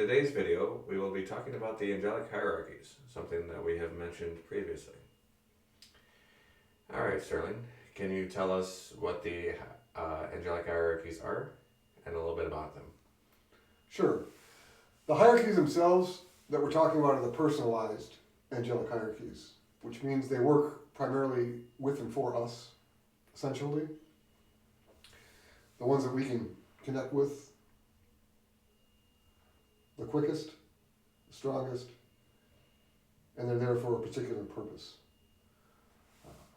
today's video, we will be talking about the angelic hierarchies, something that we have mentioned previously. All right, Sterling, can you tell us what the angelic hierarchies are and a little bit about them? Sure. The hierarchies themselves that we're talking about are the personalized angelic hierarchies, which means they work primarily with and for us, essentially. The ones that we can connect with the quickest, the strongest, and they're there for a particular purpose.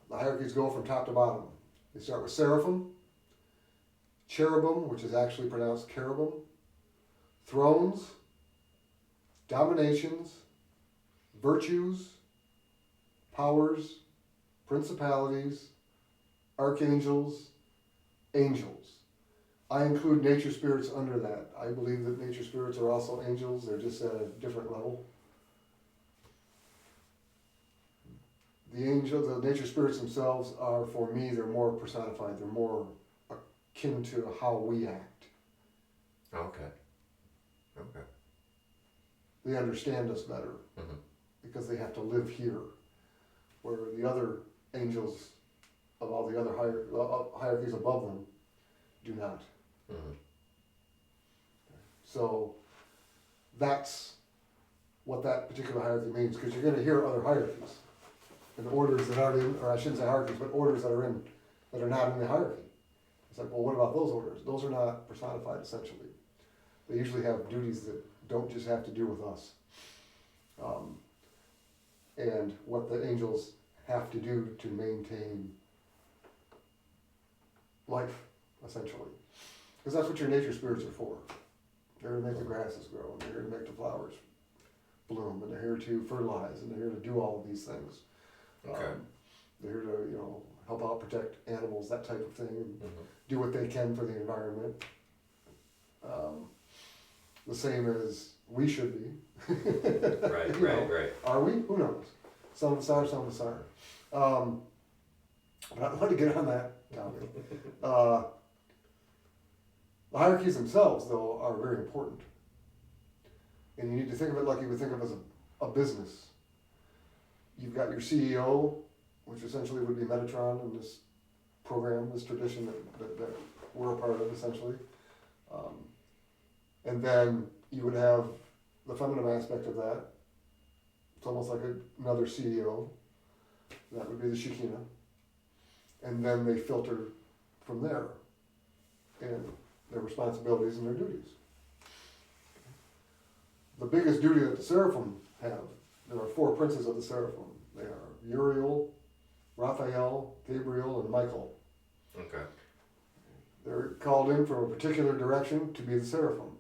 The hierarchies go from top to bottom. They start with seraphim, cherubim, which is actually pronounced cherubim, thrones, dominations, virtues, powers, principalities, archangels, angels. I include nature spirits under that. I believe that nature spirits are also angels. They're just at a different level. The nature spirits themselves are, for me, they're more personified. They're more akin to how we act. Okay. Okay. They understand us better because they have to live here, where the other angels of all the other hierarchies above them do not. So that's what that particular hierarchy means, because you're going to hear other hierarchies and orders that aren't in, or I shouldn't say hierarchies, but orders that are in, that are not in the hierarchy. It's like, well, what about those orders? Those are not personified, essentially. They usually have duties that don't just have to do with us. And what the angels have to do to maintain life, essentially. Because that's what your nature spirits are for. They're to make the grasses grow, and they're here to make the flowers bloom, and they're here to fertilize, and they're here to do all of these things. Okay. They're here to, help out, protect animals, that type of thing, and do what they can for the environment. The same as we should be. Right. Are we? Who knows? Some of us are, some of us aren't. But I want to get on that topic. The hierarchies themselves, though, are very important. And you need to think of it like you would think of as a business. You've got your CEO, which essentially would be Metatron in this program, this tradition that we're a part of, essentially. And then you would have the feminine aspect of that. It's almost like another CEO. That would be the Shekinah. And then they filter from there in their responsibilities and their duties. The biggest duty that the seraphim have, there are 4 princes of the seraphim. They are Uriel, Raphael, Gabriel, and Michael. Okay. They're called in from a particular direction to be the seraphim.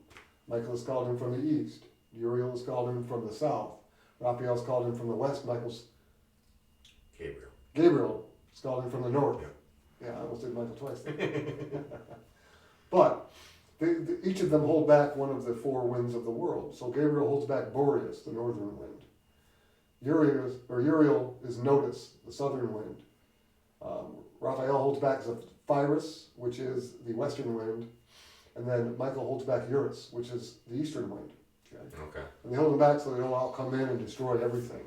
Michael is called in from the east. Uriel is called in from the south. Raphael is called in from the west. Gabriel is called in from the north. Yeah, I almost did Michael twice there. But each of them hold back one of the 4 winds of the world. So Gabriel holds back Boreas, the northern wind. Uriel is Notus, the southern wind. Raphael holds back Zephyrus, which is the western wind. And then Michael holds back Eurus, which is the eastern wind. Okay. And they hold them back so they don't all come in and destroy everything.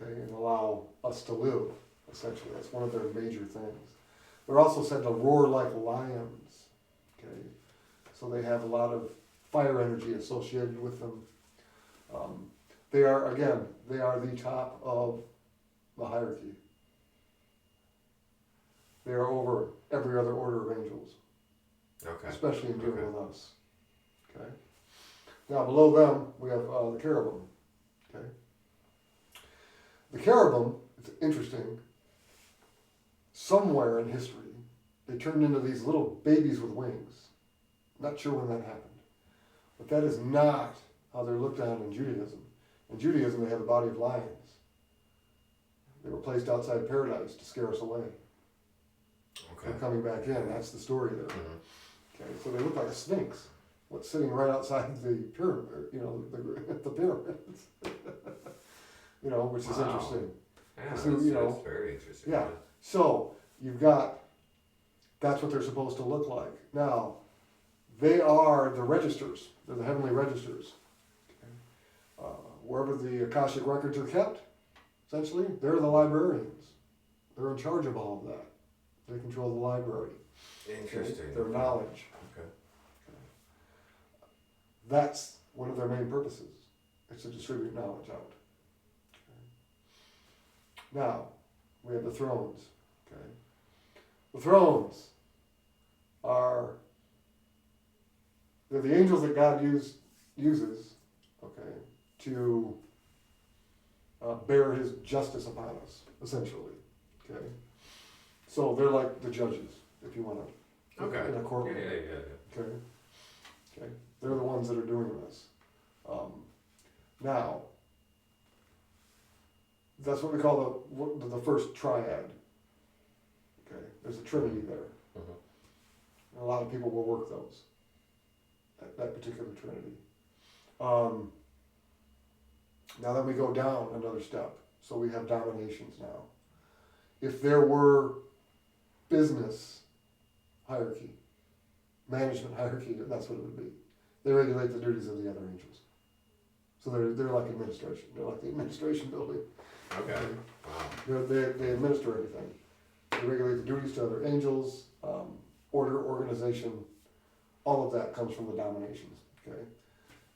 Okay, and allow us to live, essentially. That's one of their major things. They're also said to roar like lions. Okay, so they have a lot of fire energy associated with them. They are the top of the hierarchy. They are over every other order of angels. Okay. Especially in dealing with us. Okay. Now below them we have the cherubim. Okay. The cherubim, it's interesting. Somewhere in history, they turned into these little babies with wings. Not sure when that happened, but that is not how they're looked on in Judaism. In Judaism, they have the body of lions. They were placed outside paradise to scare us away. Okay. They're coming back in. That's the story there. Okay, so they look like a sphinx. What's sitting right outside the pyramid? The pyramids. Which is interesting. Yeah, So, that's very interesting. Yeah. So you've got. That's what they're supposed to look like. Now, they are the registers. They're the heavenly registers. wherever the Akashic records are kept, essentially, they're the librarians. They're in charge of all of that. They control the library. Interesting. Their knowledge. Okay. That's one of their main purposes. It's to distribute knowledge out. Okay. Now, we have the thrones. Okay. The thrones they're the angels that God uses, okay, to bear his justice upon us, essentially. Okay. So they're like the judges, if you want to. Okay. In a courtroom. Yeah. Okay. Okay. They're the ones that are doing this. Now, that's what we call the first triad. Okay. There's a trinity there. Mm-hmm. A lot of people will work those. That particular trinity. Now then we go down another step. So we have dominations now. If there were business hierarchy, management hierarchy, that's what it would be. They regulate the duties of the other angels. So they're like administration. They're like the administration building. Okay. Wow. They administer everything. They regulate the duties to other angels, order, organization, all of that comes from the dominations. Okay.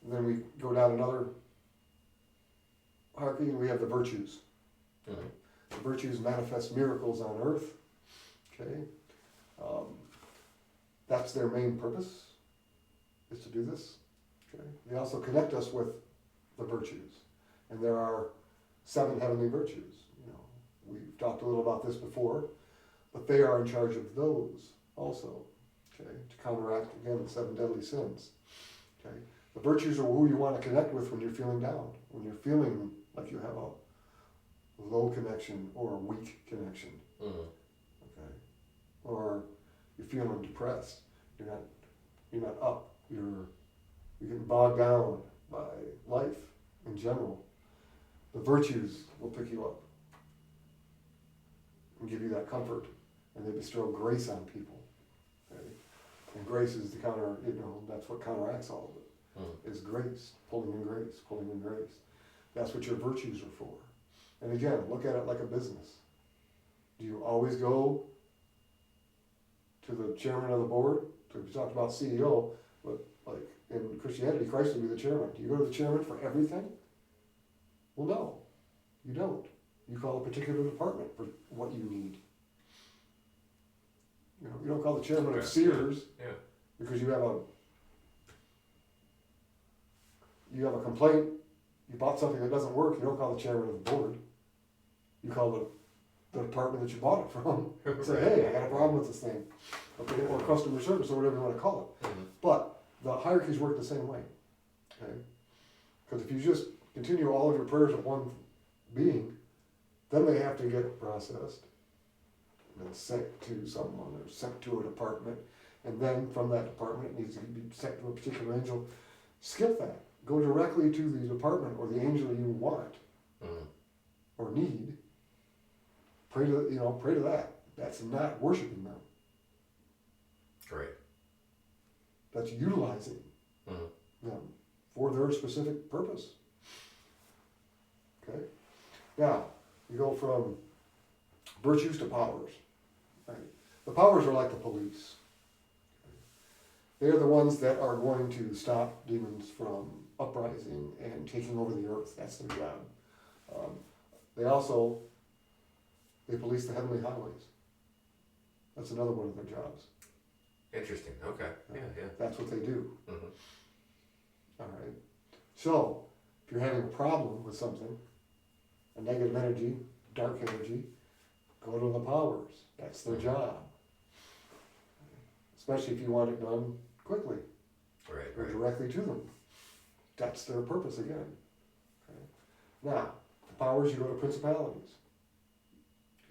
And then we go down another hierarchy and we have the virtues. Mm-hmm. The virtues manifest miracles on earth. Okay. That's their main purpose, is to do this. Okay. They also connect us with the virtues. And there are 7 heavenly virtues. You know, we've talked a little about this before, but they are in charge of those also. Okay, to counteract again the 7 deadly sins. Okay. The virtues are who you want to connect with when you're feeling down, when you're feeling like you have a low connection or a weak connection. Mm-hmm. Okay. Or you're feeling depressed. You're not up. You're getting bogged down by life in general. The virtues will pick you up and give you that comfort, and they bestow grace on people. Okay? And grace is the that's what counteracts all of it, is grace, pulling in grace, pulling in grace. That's what your virtues are for. And again, look at it like a business. Do you always go to the chairman of the board? We talked about CEO, but like in Christianity, Christ would be the chairman. Do you go to the chairman for everything? Well, no, you don't. You call a particular department for what you need. You know, you don't call the chairman of Sears because you have a complaint. You bought something that doesn't work. You don't call the chairman of the board. You call the department that you bought it from. Say, hey, I got a problem with this thing. Okay, or customer service or whatever you want to call it. Mm-hmm. But the hierarchies work the same way. Okay, because if you just continue all of your prayers at one being, then they have to get processed and then sent to someone or sent to a department, and then from that department it needs to be sent to a particular angel. Skip that. Go directly to the department or the angel you want or need. Pray to that. That's not worshiping them. Great. That's utilizing them for their specific purpose. Okay? Now, you go from virtues to powers. Right? The powers are like the police. They're the ones that are going to stop demons from uprising and taking over the earth. That's their job. They police the heavenly highways. That's another one of their jobs. Interesting. Okay. Yeah. That's what they do. Mm-hmm. All right. So, if you're having a problem with something, a negative energy, dark energy, go to the powers. That's their job. Especially if you want it done quickly. Right. Go directly to them. That's their purpose again. Okay. Now, the powers, you go to principalities.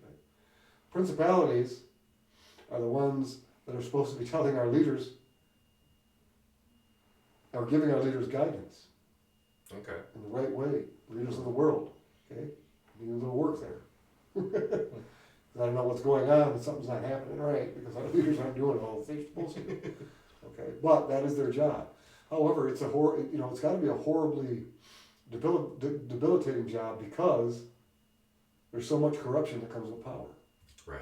Okay. Principalities are the ones that are supposed to be telling our leaders, or giving our leaders guidance. Okay. In the right way. Leaders of the world. Okay? You do a little work there. Because I don't know what's going on and something's not happening right because our leaders aren't doing all the things they're supposed to do. Okay? But that is their job. However, it's got to be a horribly debilitating job because there's so much corruption that comes with power. Right.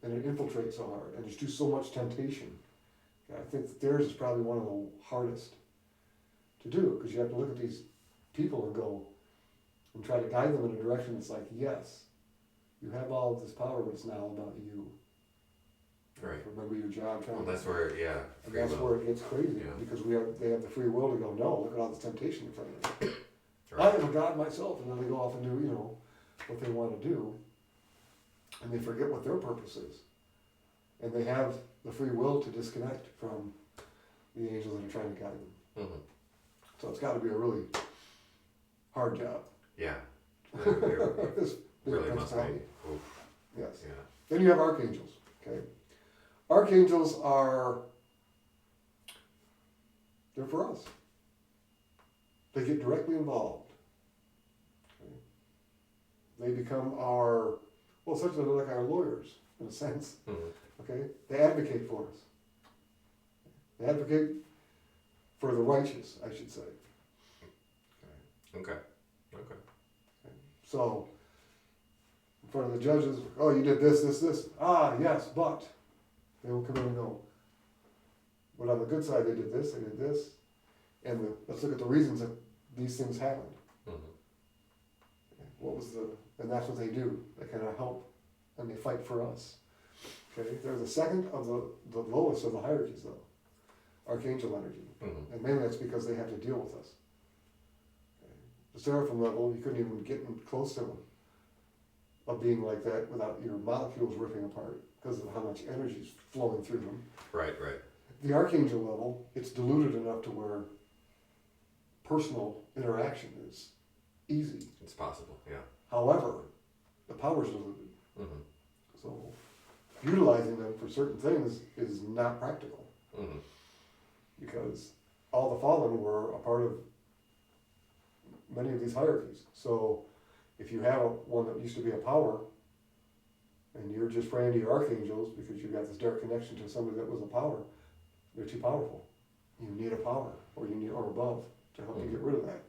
And it infiltrates so hard, and there's just so much temptation. I think that theirs is probably one of the hardest to do, because you have to look at these people and go, and try to guide them in a direction that's like, yes, you have all of this power, but it's now about you. Right. Remember your job. Well, that's where, yeah. And that's where it gets crazy, Yeah. because they have the free will to go, no, look at all this temptation in front of me. Right. I am a God myself, and then they go off and do, what they want to do, and they forget what their purpose is. And they have the free will to disconnect from the angels that are trying to guide them. Mm-hmm. So it's got to be a really hard job. Yeah. This big Really must be. principality. Oof. Yes. Yeah. Then you have archangels. Okay. Archangels they're for us. They get directly involved. Okay. They become essentially they're like our lawyers in a sense. Mm-hmm. Okay. They advocate for us. They advocate for the righteous, I should say. Okay. So, in front of the judges, oh, you did this, this, this. Ah, yes, but. They will come in and go, but on the good side, they did this, and let's look at the reasons that these things happened. Mm-hmm. And that's what they do. They kind of help, and they fight for us. Okay, they're the second of the lowest of the hierarchies, though. Archangel energy. Mm-hmm. And mainly that's because they have to deal with us. The seraphim level, you couldn't even get close to them of being like that without your molecules ripping apart because of how much energy is flowing through them. Right. The archangel level, it's diluted enough to where personal interaction is easy. It's possible, yeah. However, the power is diluted. Mm-hmm. So utilizing them for certain things is not practical. Mm-hmm. Because all the fallen were a part of many of these hierarchies. So if you have one that used to be a power, and you're just praying to your archangels because you've got this direct connection to somebody that was a power, they're too powerful. You need a power, or above, to help you get rid of that.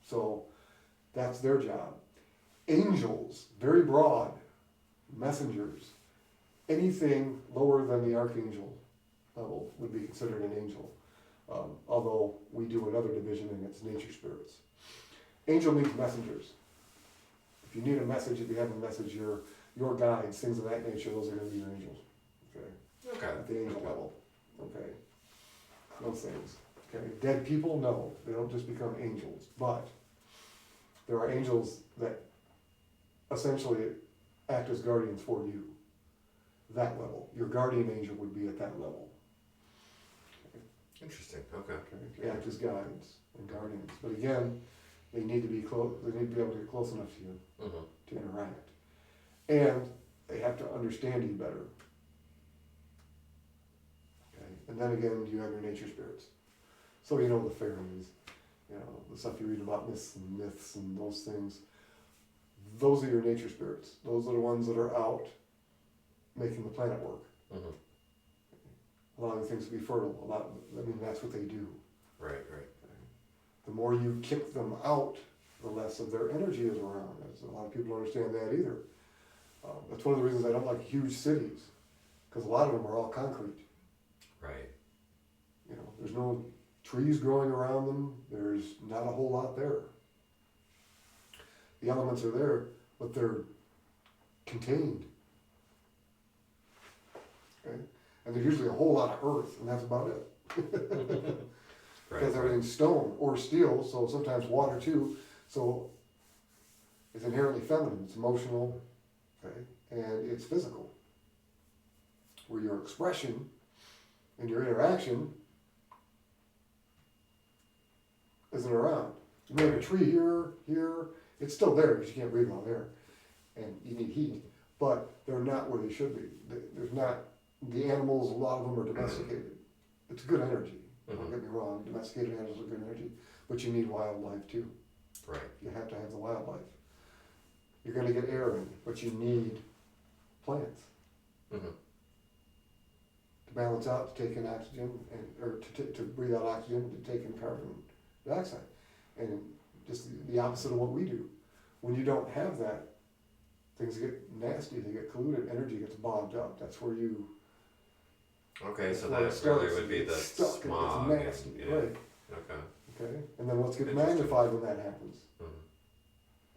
So that's their job. Angels, very broad, messengers. Anything lower than the archangel level would be considered an angel. Although we do another division and it's nature spirits. Angel means messengers. If you need a message, if you have a message, your guides, things of that nature, those are going to be your angels. Okay. At the angel level. Okay. Those things. Okay. Dead people, no, they don't just become angels, but there are angels that essentially act as guardians for you. That level. Your guardian angel would be at that level. Interesting. Okay. They act as guides and guardians, but again, they need to be close. They need to be able to get close enough to you Mm-hmm. to interact, and they have to understand you better. Okay, and then again, you have your nature spirits. So you know the fairies, the stuff you read about myths and those things. Those are your nature spirits. Those are the ones that are out making the planet work. Mm-hmm. Allowing things to be fertile. That's what they do. Right. The more you kick them out, the less of their energy is around. As a lot of people don't understand that either. That's one of the reasons I don't like huge cities, because a lot of them are all concrete. Right. There's no trees growing around them. There's not a whole lot there. The elements are there, but they're contained. Okay? And there's usually a whole lot of earth, and that's about it. Because everything's stone or steel, so sometimes water too. So it's inherently feminine, it's emotional, okay, and it's physical. Where your expression and your interaction isn't around. You may have a tree here, it's still there because you can't breathe all air, and you need heat, but they're not where they should be. There's not, the animals, a lot of them are domesticated. It's good energy. Don't get me wrong, domesticated animals are good energy, but you need wildlife too. Right. You have to have the wildlife. You're going to get air in, but you need plants Mm-hmm. to balance out, to take in oxygen, or to breathe out oxygen, to take in carbon dioxide. And just the opposite of what we do. When you don't have that, things get nasty, they get polluted, energy gets bogged up. That's where you. Okay, so where it that starts, really would it be gets the stuck smog. and it's nasty, yeah. right? Okay. Okay, and then what's gets Interesting. magnified when that happens? Mhm.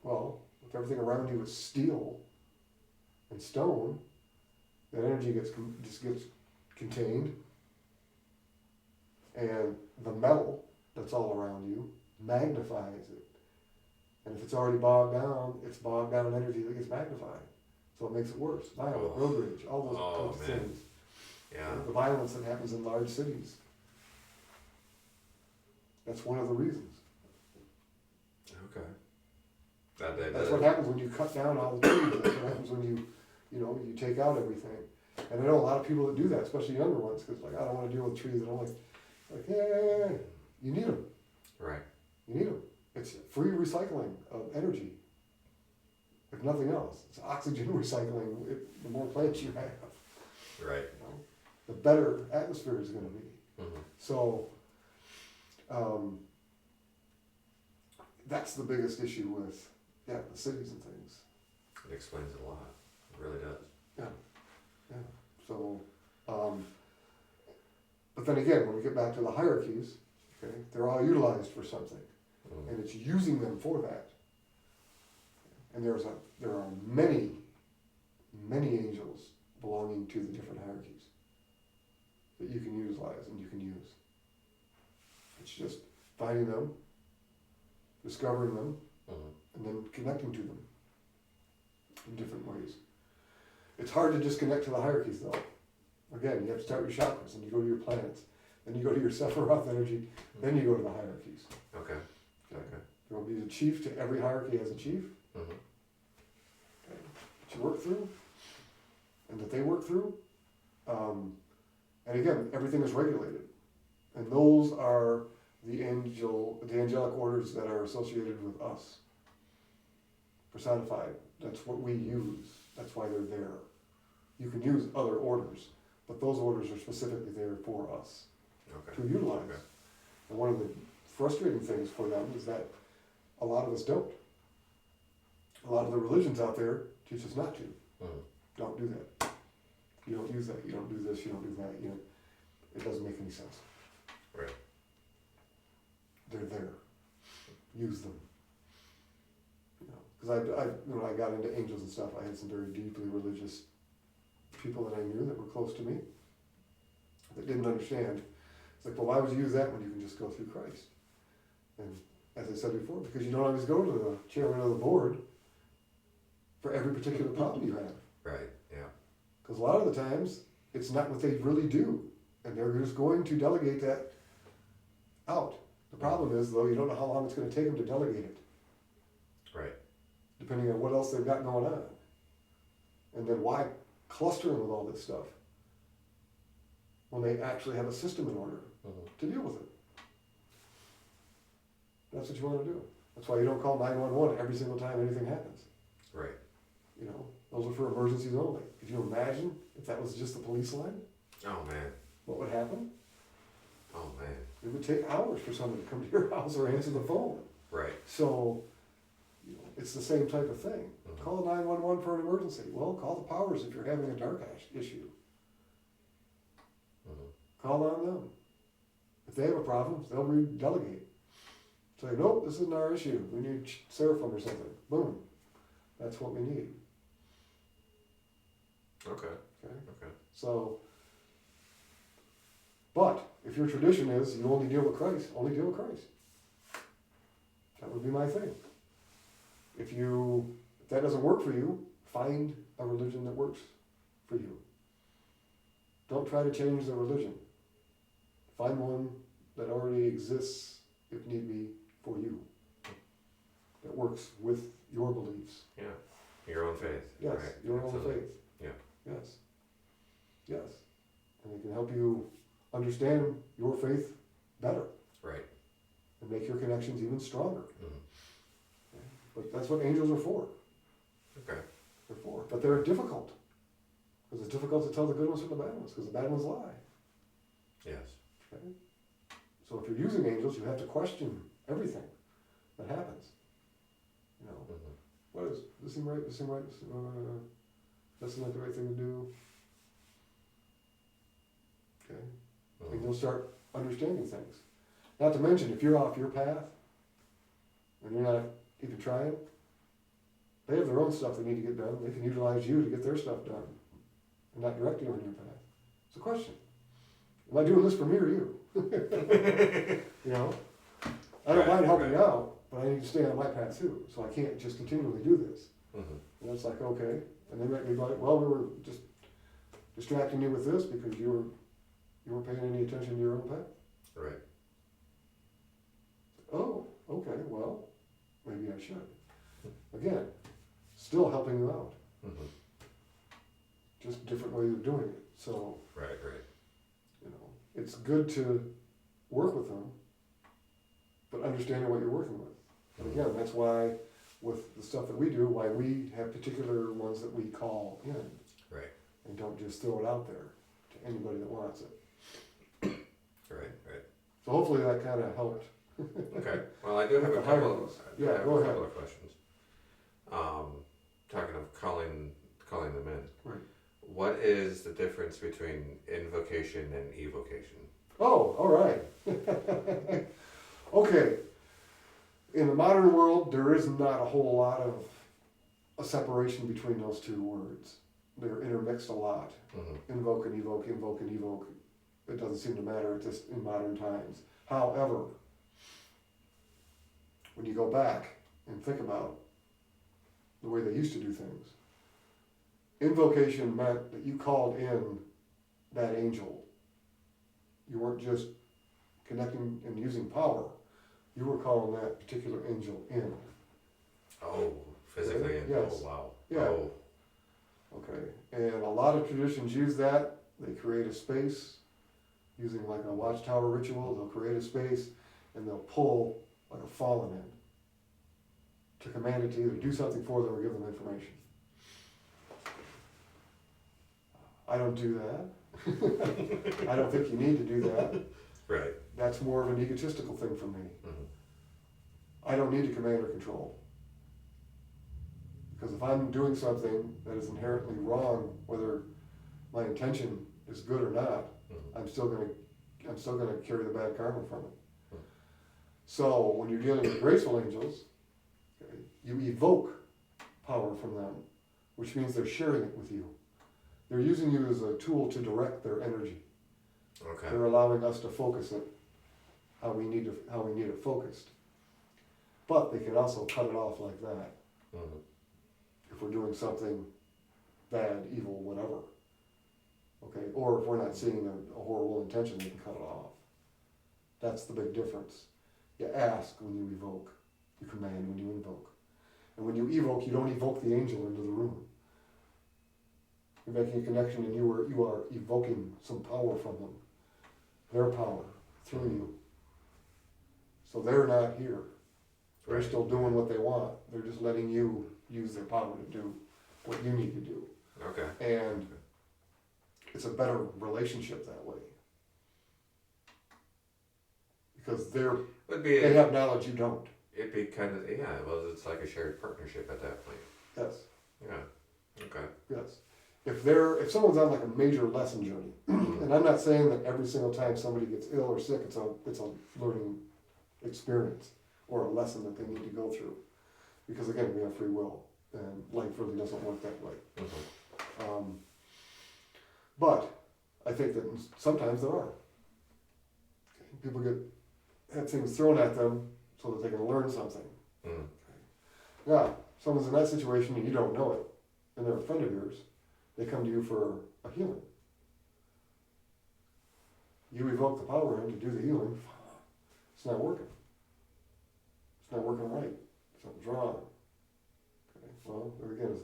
Well, if everything around you is steel and stone, that energy just gets contained, and the metal that's all around you magnifies it. And if it's already bogged down, it's bogged down energy that gets magnified. So it makes it worse. Violent, Oh. road rage, all those Oh, types of man. things. Yeah. The violence that happens in large cities. That's one of the reasons. Okay. That That's what happens when you cut down all the trees. That's what happens when you take out everything. And I know a lot of people that do that, especially younger ones, because like, I don't want to deal with trees. I don't like, yeah, you need them. Right. You need them. It's free recycling of energy. If nothing else, it's oxygen recycling. The more plants you have, Right. you know, the better atmosphere is going to be. Mm-hmm. So, that's the biggest issue with the cities and things. It explains a lot. It really does. Yeah. So, but then again, when we get back to the hierarchies, okay, they're all utilized for something, Mm-hmm. and it's using them for that. And there are many angels belonging to the different hierarchies that you can utilize and you can use. It's just finding them, discovering them, Mm-hmm. and then connecting to them in different ways. It's hard to just connect to the hierarchies though. Again, you have to start with your chakras, and you go to your planets, then you go to your Sephiroth energy, then you go to the hierarchies. Okay. Okay. There will be a chief to every hierarchy as a chief, Mm-hmm. okay, that you work through, and that they work through. And again, everything is regulated. And those are the angelic orders that are associated with us. Personified. That's what we use. That's why they're there. You can use other orders, but those orders are specifically there for us Okay. to utilize. Okay. And one of the frustrating things for them is that a lot of us don't. A lot of the religions out there teach us not to. Mm-hmm. Don't do that. You don't use that. You don't do this. You don't do that. It doesn't make any sense. Right. They're there. Use them. Because when I got into angels and stuff, I had some very deeply religious people that I knew that were close to me that didn't understand. It's like, well, why would you use that when you can just go through Christ? And as I said before, because you don't always go to the chairman of the board for every particular problem you have. Right. Yeah. Because a lot of the times, it's not what they really do. And they're just going to delegate that out. The problem is, though, you don't know how long it's going to take them to delegate it, Right. depending on what else they've got going on. And then why cluster them with all this stuff when they actually have a system in order Mm-hmm. to deal with it? That's what you want to do. That's why you don't call 911 every single time anything happens. Right. Those are for emergencies only. Could you imagine if that was just the police line? Oh man. What would happen? Oh man. It would take hours for someone to come to your house or answer the phone. Right. So, it's the same type of thing. Mhm. Call 911 for an emergency. Well, call the powers if you're having a dark issue. Mm-hmm. Call on them. If they have a problem, they'll redelegate. Say, nope, this isn't our issue. We need Seraphim or something. Boom. That's what we need. Okay. Okay. Okay. So, but if your tradition is you only deal with Christ, only deal with Christ. That would be my thing. If that doesn't work for you, find a religion that works for you. Don't try to change the religion. Find one that already exists, if need be, for you. That works with your beliefs. Yeah. Your own faith. Yes, Right. your own Absolutely. faith. Yeah. Yes. Yes. And it can help you understand your faith better Right. and make your connections even stronger. Mm-hmm. But that's what angels are for. Okay. They're for. But they're difficult. Because it's difficult to tell the good ones from the bad ones, because the bad ones lie. Yes. Okay? So if you're using angels, you have to question everything that happens. You know, what is this seem right? This seem right? That's not the right thing to do. Okay, and you'll start understanding things. Not to mention, if you're off your path and you're not even trying, they have their own stuff they need to get done. They can utilize you to get their stuff done, and not direct you on your path. It's a question. Am I doing this for me or you? You know, I don't mind helping you out, but I need to stay on my path too. So I can't just continually do this. And it's like, okay, and they might be like, well, we were just distracting you with this because you weren't paying any attention to your own path. Right. Oh, okay, well, maybe I should. Again, still helping you out. Just different ways of doing it. So, Right. you know, it's good to work with them, but understanding what you're working with. And again, that's why with the stuff that we do, why we have particular ones that we call in. Right. And don't just throw it out there to anybody that wants it. Right. So hopefully that kind of helped. Okay. Well, I do have a The couple. hierarchies. I Yeah, have go a ahead. couple of questions. Talking of calling them in. Right. What is the difference between invocation and evocation? Oh, all right. Okay. In the modern world, there is not a whole lot of a separation between those two words. They're intermixed a lot. Invoke and evoke, invoke and evoke. It doesn't seem to matter just in modern times. However, when you go back and think about the way they used to do things, invocation meant that you called in that angel. You weren't just connecting and using power. You were calling that particular angel in. Oh, physically in. Yes. Oh, wow. Yeah. Oh. Okay, and a lot of traditions use that. They create a space using like a watchtower ritual. They'll create a space and they'll pull like a fallen in to command it to either do something for them or give them information. I don't do that. I don't think you need to do that. Right. That's more of an egotistical thing for me. I don't need to command or control. Because if I'm doing something that is inherently wrong, whether my intention is good or not, I'm still gonna carry the bad karma from it. So when you're dealing with graceful angels, okay, you evoke power from them, which means they're sharing it with you. They're using you as a tool to direct their energy. Okay. They're allowing us to focus it how we need it focused. But they can also cut it off like that. If we're doing something bad, evil, whatever. Okay, or if we're not seeing a horrible intention, they can cut it off. That's the big difference. You ask when you evoke. You command when you invoke. And when you evoke, you don't evoke the angel into the room. You're making a connection and you are evoking some power from them. Their power through you. So they're not here. They're Right. still doing what they want. They're just letting you use their power to do what you need to do. Okay. And it's a better relationship that way. Because they have knowledge you don't. It'd be kind of, well, it's like a shared partnership at that point. Yes, Yeah. Okay. yes. If someone's on like a major lesson journey, and I'm not saying that every single time somebody gets ill or sick, it's a learning experience or a lesson that they need to go through. Because again, we have free will, and life really doesn't work that way. But I think that sometimes there are. People have things thrown at them so that they can learn something. Yeah, someone's in that situation and you don't know it, and they're a friend of yours, they come to you for a healing. You evoke the power in to do the healing, it's not working. It's not working right. Something's wrong. Okay, well, there again,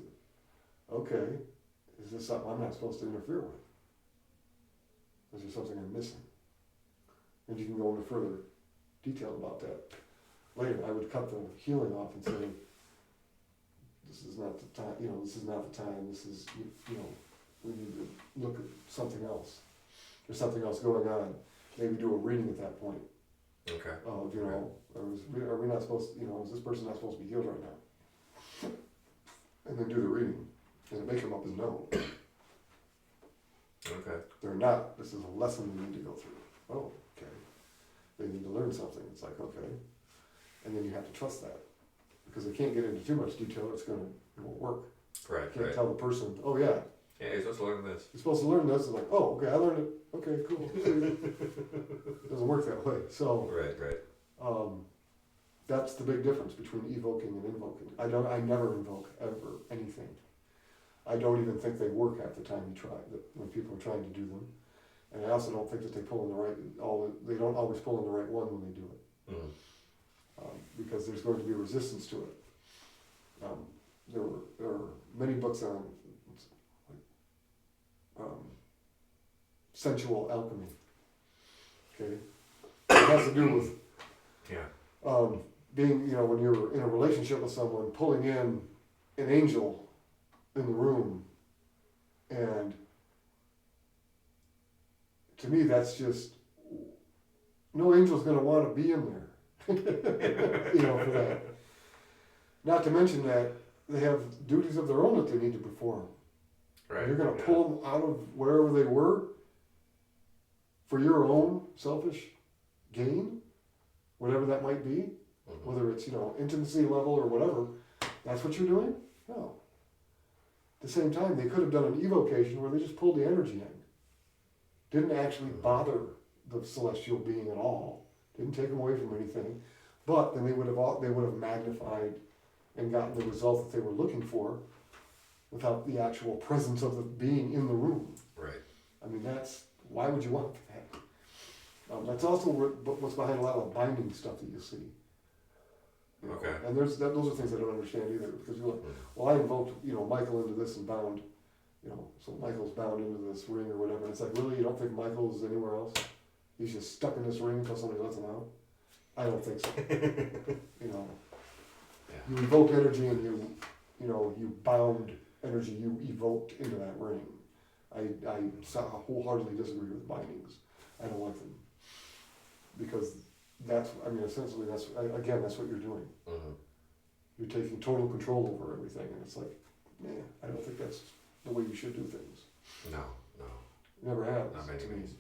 is this something I'm not supposed to interfere with? Is there something I'm missing? And you can go into further detail about that later. I would cut the healing off and say, this is not the time, this is not the time, this is, we need to look at something else. There's something else going on. Maybe do a reading at that point Okay. Of, are we not supposed to, is this person not supposed to be healed right now? And then do the reading, and it may come up as no. Okay. They're not. This is a lesson we need to go through. Oh, okay. They need to learn something. It's like, okay. And then you have to trust that. Because they can't get into too much detail, it won't work. Right, You can't right. tell the person, oh yeah, Yeah, you're supposed to learn this. you're supposed to learn this. It's like, oh, okay, I learned it. Okay, cool. It doesn't work that way. So, Right. that's the big difference between evoking and invoking. I never invoke ever anything. I don't even think they work half the time you try, when people are trying to do them. And I also don't think that they they don't always pull in the right one when they do it. Mm. Because there's going to be resistance to it. There are many books on sensual alchemy. Okay, it has to do with being, when you're in a relationship with someone, pulling in an angel in the room, and to me that's just, no angel's going to want to be in there. For that. Not to mention that they have duties of their own that they need to perform. Right. You're going to pull them out of wherever they were for your own selfish gain, whatever that might be, Mm-hmm. whether it's, intimacy level or whatever. That's what you're doing? No. At the same time, they could have done an evocation where they just pulled the energy in. Didn't actually bother the celestial being at all. Didn't take them away from anything. But then they would have magnified and gotten the result that they were looking for without the actual presence of the being in the room. Right. I mean, why would you want that? That's also what's behind a lot of binding stuff that you see. Okay. And those are things I don't understand either, because you're like, well, I invoked, Michael into this and bound, so Michael's bound into this ring or whatever. And it's like, really, you don't think Michael's anywhere else? He's just stuck in this ring until somebody lets him out? I don't think so. Yeah. You evoke energy and you bound energy you evoked into that ring. I wholeheartedly disagree with bindings. I don't like them. Because essentially that's what you're doing. Mm-hmm. You're taking total control over everything, and it's like, I don't think that's the way you should do things. No. Never have. Not many ways.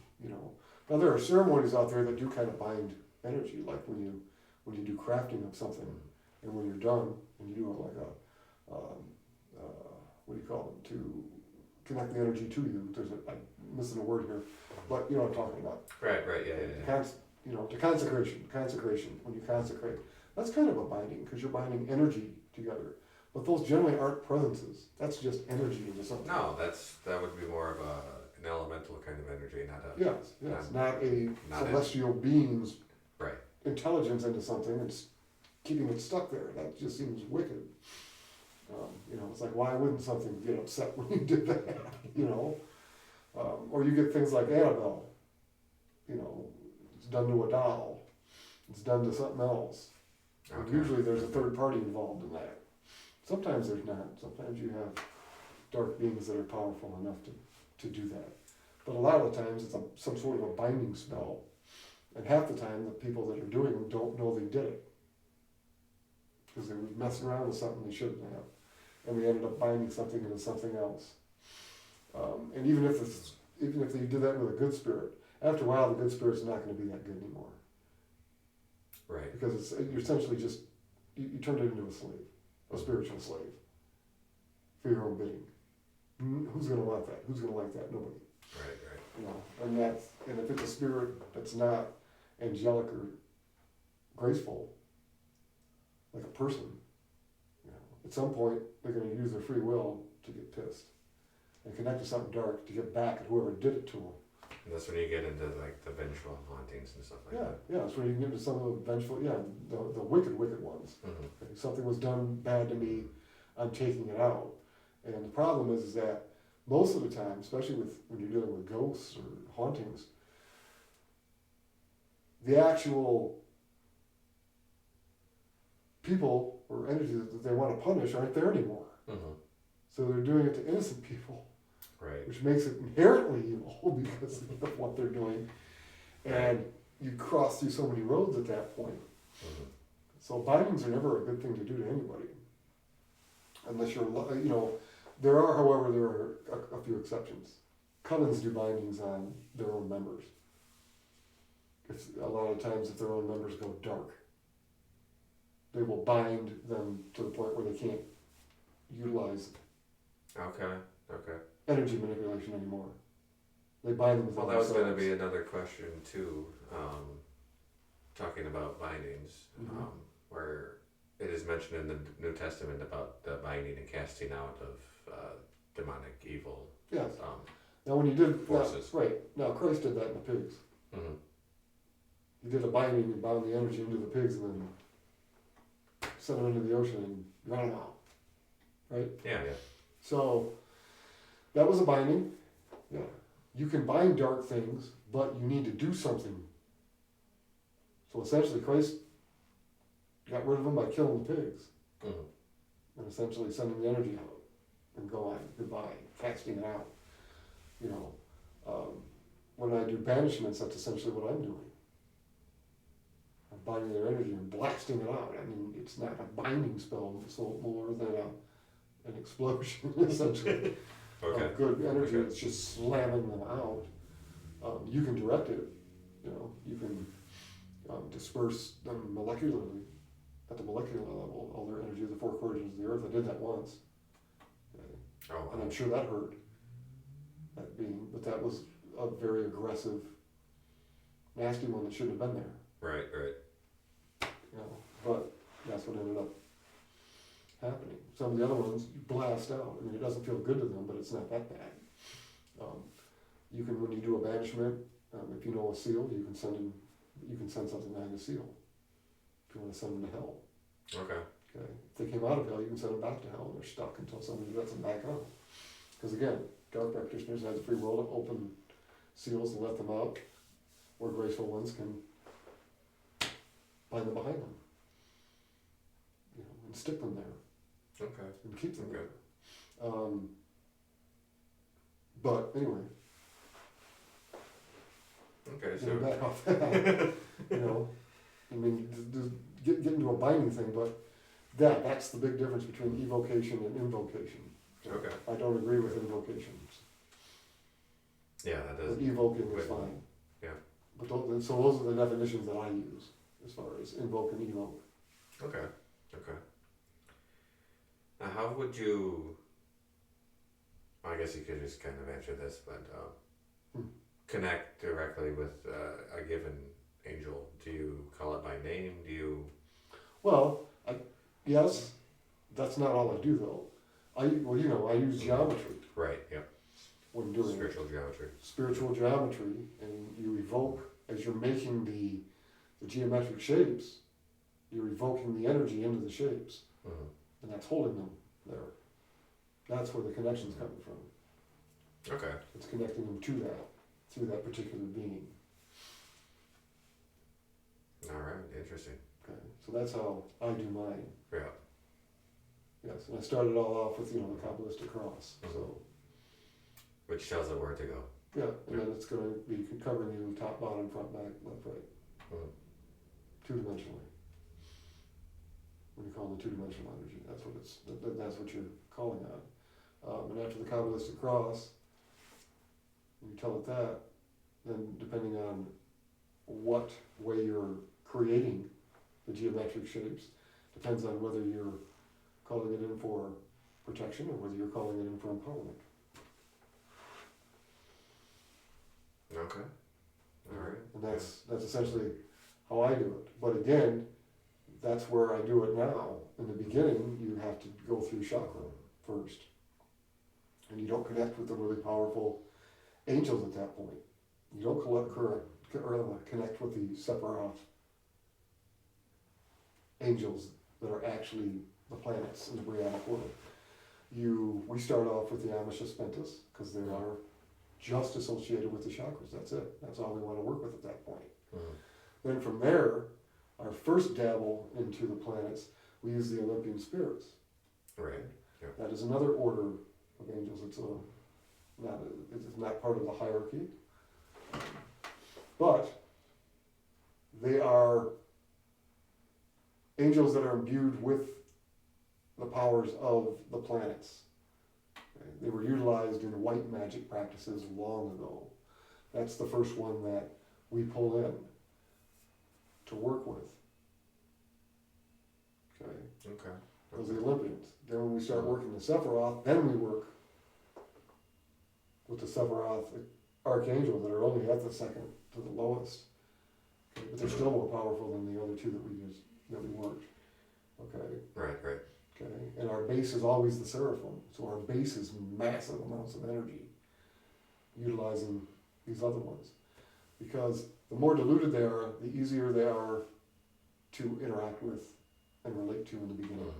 Now there are ceremonies out there that do kind of bind energy, like when you do crafting of something, and when you're done, and you do what do you call it, to connect the energy to you. I'm missing a word here, but you know what I'm talking about. Right, yeah. To consecration, when you consecrate, that's kind of a binding, because you're binding energy together. But those generally aren't presences. That's just energy into something. No, that would be more of an elemental kind of energy, not a... Yes, not a celestial being's intelligence into something and keeping it stuck there. That just seems wicked. It's like, why wouldn't something get upset when you did that? Or you get things like Annabelle. It's done to a doll. It's done to something else. Okay. And usually there's a third party involved in that. Sometimes there's not. Sometimes you have dark beings that are powerful enough to do that. But a lot of the times it's some sort of a binding spell. And half the time the people that are doing them don't know they did it. Because they were messing around with something they shouldn't have. And they ended up binding something into something else. And even if they did that with a good spirit, after a while the good spirit's not going to be that good anymore. Right. Because you're essentially just, you turned it into a slave, a spiritual slave, for your own bidding. Who's going to want that? Who's going to like that? Nobody. Right. And if it's a spirit that's not angelic or graceful, like a person, at some point they're going to use their free will to get pissed and connect to something dark to get back at whoever did it to them. And that's when you get into like the vengeful hauntings and stuff like that. Yeah, that's where you can get into some of the vengeful, the wicked ones. Mm-hmm. Okay, something was done bad to me, I'm taking it out. And the problem is that most of the time, especially when you're dealing with ghosts or hauntings, the actual people or entities that they want to punish aren't there anymore. Mm-hmm. So they're doing it to innocent people. Right. Which makes it inherently evil because of what they're doing. And you cross through so many roads at that point. Mhm. So bindings are never a good thing to do to anybody. Unless you're, you know, there are, however, there are a few exceptions. Covens do bindings on their own members. If, a lot of times if their own members go dark, they will bind them to the point where they can't utilize Okay. Okay. energy manipulation anymore. They bind them with Well, that was going to themselves. be another question too. Talking about bindings, Mhm. where it is mentioned in the New Testament about the binding and casting out of demonic evil Yes. Now when you did, forces. right, now Christ did that in the pigs. Mm-hmm. He did a binding and bound the energy into the pigs and then sent them into the ocean and ran them out. Right? Yeah, yeah. So that was a binding. Yeah. You can bind dark things, but you need to do something. So essentially Christ got rid of them by killing the pigs Mm-hmm. and essentially sending the energy out and going goodbye, casting it out. You know, when I do banishments, that's essentially what I'm doing. I'm binding their energy and blasting it out. I mean, it's not a binding spell, so more than an explosion, essentially. Okay. Good energy Okay. that's just slamming them out. You can direct it, you know, you can disperse them molecularly, at the molecular level, all their energy of the four quarters of the earth. I did that once. Oh, And I'm sure that hurt, that being, but that was a very aggressive, nasty one that shouldn't have been there, right, right. you know, but that's what ended up happening. Some of the other ones, you blast out. I mean, it doesn't feel good to them, but it's not that bad. You can, when you do a banishment, if you know a seal, you can send something behind a seal. If you want to send them to hell. Okay. Okay. If they came out of hell, you can send them back to hell, and they're stuck until somebody lets them back out. Because again, dark practitioners have the free will to open seals and let them out, or graceful ones can bind them behind them, you know, and stick them there Okay. and keep them Okay. there. But anyway, Okay. getting So. back off that, you know, I mean, get into a binding thing, but that's the big difference between evocation and invocation. Okay. I don't agree with invocations. Yeah, that But does. evoking is Wait. fine. Yeah. But so those are the definitions that I use as far as invoke and evoke. Okay. Okay. Now, how would you? I guess you could just kind of answer this, but connect directly with a given angel. Do you call it by name? Do you? Well, yes, that's not all I do though. I use geometry Right. Yep. when doing Spiritual geometry. spiritual geometry, and you evoke as you're making the geometric shapes. You're evoking the energy into the shapes, Mm-hmm. and that's holding them there. That's where the connection's coming from. Okay. It's connecting them to that, through that particular being. All right. Interesting. Okay, so that's how I do mine. Yeah. Yes, and I started all off with the Kabbalistic cross. Mhm. So Which tells it where to go. yeah, and then it's going to be covering you top, bottom, front, back, left, right, Mhm. two-dimensionally. When you call it two-dimensional energy, that's what that's what you're calling on. And after the Kabbalistic cross, when you tell it that, then depending on what way you're creating the geometric shapes, depends on whether you're calling it in for protection or whether you're calling it in for empowerment. Okay. All right. And that's essentially how I do it. But again, that's where I do it now. In the beginning, you have to go through chakra first. And you don't connect with the really powerful angels at that point. You don't connect with the Sephiroth angels that are actually the planets in the Briannic world. We start off with the Amisha Spentus, because they are just associated with the chakras. That's it. That's all we want to work with at that point. Mm-hmm. Then from there, our first dabble into the planets, we use the Olympian spirits. Right. Yeah. That is another order of angels. It's not part of the hierarchy. But They are angels that are imbued with the powers of the planets. Okay? They were utilized in white magic practices long ago. That's the first one that we pull in to work with. Okay? Okay. Those are the Olympians. Then when we start working the Sephiroth, then we work with the Sephiroth archangels that are only at the second to the lowest. Okay? But they're still more powerful than the other two that we worked. Okay? Right. Okay? And our base is always the Seraphim. So our base is massive amounts of energy utilizing these other ones. Because the more diluted they are, the easier they are to interact with and relate to in the beginning.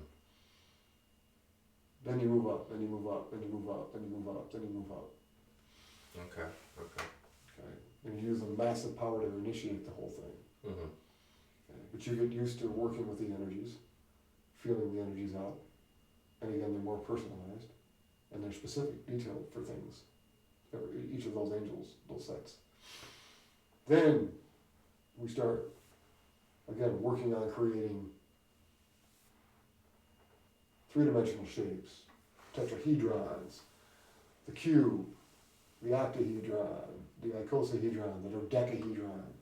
Then you move up, then you move up, then you move up, then you move up, then you move up. Okay. Okay? And you use a massive power to initiate the whole thing. Mm-hmm. Okay? But you get used to working with the energies, feeling the energies out. And again, they're more personalized. And they're specific, detailed for things. Each of those angels, those sets. Then we start, again, working on creating three-dimensional shapes, tetrahedrons, the cube, the octahedron, the icosahedron, the dodecahedron.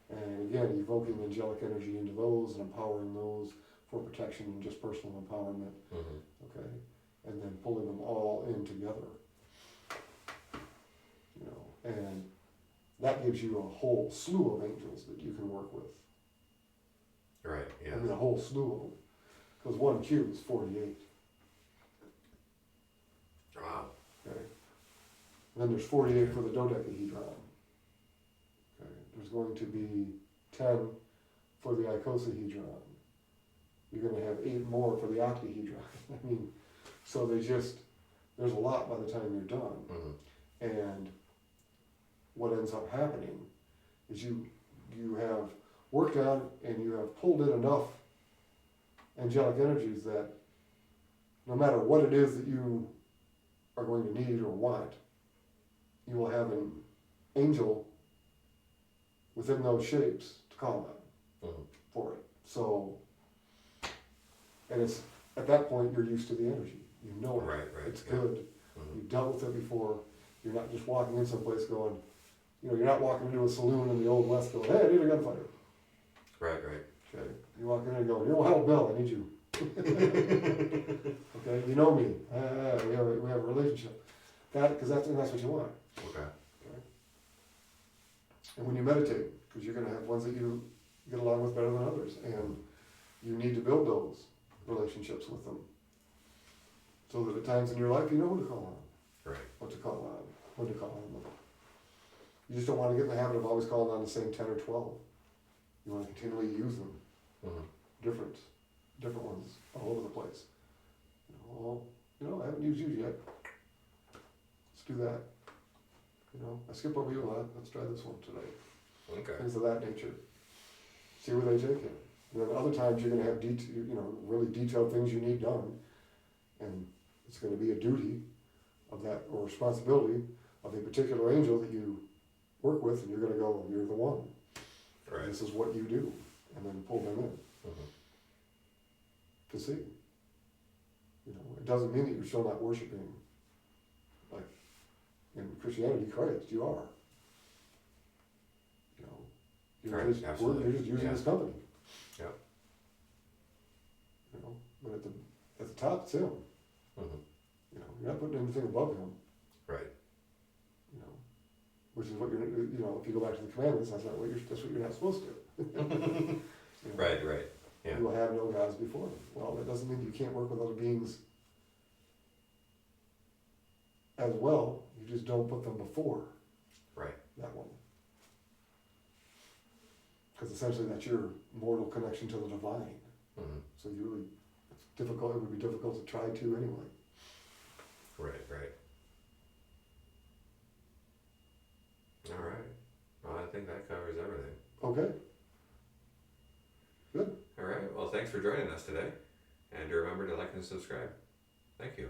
And again, evoking angelic energy into those and empowering those for protection and just personal empowerment. Mm-hmm. Okay? And then pulling them all in together. You know, and that gives you a whole slew of angels that you can work with. Right, yeah. I mean, a whole slew of them. Because one cube is 48. Wow. Okay. And then there's 48 for the dodecahedron. Okay. There's going to be 10 for the icosahedron. You're going to have 8 more for the octahedron. I mean, so there's a lot by the time you're done. Mm-hmm. And what ends up happening is you have worked on and you have pulled in enough angelic energies that no matter what it is that you are going to need or want, you will have an angel within those shapes to call on for it. So, and it's at that point you're used to the energy. You know it. Right. It's good. Mm-hmm. You've dealt with it before. You're not just walking in someplace going, you're not walking into a saloon in the Old West going, hey, I need a gunfighter. Right. Okay. You walk in and go, you're Wild Bill, I need you. Okay, you know me. We have a relationship. Because that's what you want. Okay. And when you meditate, because you're going to have ones that you get along with better than others, and you need to build those relationships with them, so that at times in your life you know who to call on, Right. what to call on, when to call on them. You just don't want to get in the habit of always calling on the same 10 or 12. You want to continually use them, different ones all over the place. I haven't used you yet. Let's do that. I skip over you a lot. Let's try this one today. Okay. Things of that nature. See where they take you. And then other times you're going to have really detailed things you need done, and it's going to be a duty of that or responsibility of a particular angel that you work with, and you're going to go, you're the one. Right. This is what you do, and then pull them in to see. It doesn't mean that you're still not worshiping, like in Christianity, Christ. You are. Right, You're just using his company. Yeah. But at the top, it's him. You're not putting anything above him. Right. Which is what you're. If you go back to the commandments, that's what you're not supposed to. Right. Yeah. You will have no gods before him. Well, that doesn't mean you can't work with other beings as well. You just don't put them before. Right. That one. Because essentially that's your mortal connection to the divine. So it's difficult. It would be difficult to try to anyway. Right. All right. Well, I think that covers everything. Okay. Good. All right. Well, thanks for joining us today. And remember to like and subscribe. Thank you.